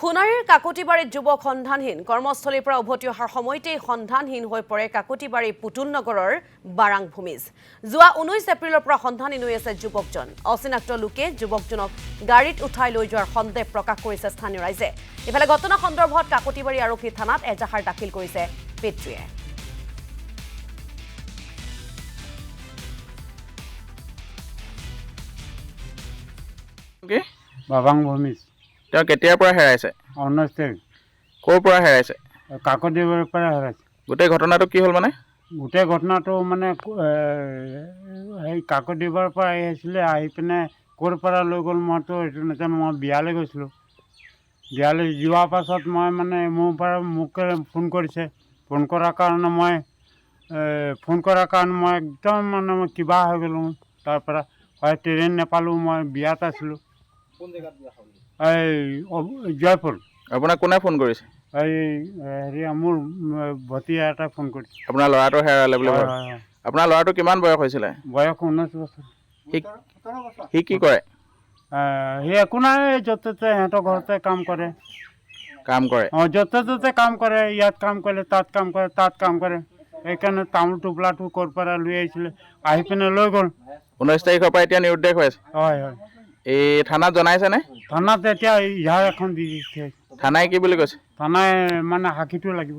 সোণাৰীৰ কাকতিবাৰীত যুৱক সন্ধানহীন কৰ্মস্থলীৰ পৰা উভতি অহাৰ সময়তেই সন্ধানহীন হৈ পৰে কাকতিবাৰী পুতুল নগৰৰ বাৰাং ভূমিজ। যোৱা 19 এপ্ৰিলৰ পৰা সন্ধানহীন হৈ আছে যুৱকজন। অচিনাক্ত লোকে যুৱকজনক গাড়ীত উঠাই লৈ যোৱাৰ সন্দেহ প্ৰকাশ কৰিছে স্থানীয় ৰাইজে। ইফালে ঘটনা সন্দৰ্ভত কাকতিবাৰী আৰক্ষী থানাত এজাহাৰ দাখিল কৰিছে পিতৃয়ে। বাবাং ভূমিজ তেওঁ কেতিয়াৰ পৰা হেৰাইছে? 19 তাৰিখ ক'ৰ পৰা হেৰাইছে? কাকতিবাৰীৰ পৰা হেৰাইছে। গোটেই ঘটনাটো কি হ'ল মানে? গোটেই ঘটনাটো মানে সেই কাকতিবাৰীৰ পৰা আহিছিলে, আহি পিনে ক'ৰ পৰা লৈ গ'ল মইতো এইটো নাজানো। মই বিয়ালৈ গৈছিলোঁ। বিয়ালৈ যোৱাৰ পাছত মই মানে মোৰ পৰা মোক ফোন কৰিছে। ফোন কৰাৰ কাৰণে মই একদম মানে মই কিবা হৈ গ'লোঁ। তাৰপৰা হয় ট্ৰেইন নাপালোঁ, মই বিয়াত আছিলোঁ। এই জয়পুৰ। আপোনাক কোনে ফোন কৰিছে? এই হেৰি মোৰ ভতিজা এটা ফোন কৰিছে। আপোনাৰ ল'ৰাটো হেৰালে বুলি হয় কয়। হয় হয়। আপোনাৰ ল'ৰাটো কিমান বয়স হৈছিলে? বয়স 19 বছৰ। সি কি কৰে? সি একো নাই, য'তে ত'তে সিহঁতৰ ঘৰতে কাম কৰে। কাম কৰে? অঁ, য'তে ত'তে কাম কৰে। ইয়াত কাম কৰে, তাত কাম কৰে, তাত কাম কৰে। সেইকাৰণে তামোল টোপোলাটো ক'ৰ পৰা লৈ আহিছিলে, আহি পিনে লৈ গ'ল। 19 তাৰিখৰ পৰা এতিয়া নিৰুদ্দেশ হৈ আছে। হয় হয়। এই থানাত জনাইছেনে? থানাত এতিয়া ইয়াৰ এখন দি দিছে। থানাই কি বুলি কৈছে? থানাই মানে সাক্ষীটো লাগিব।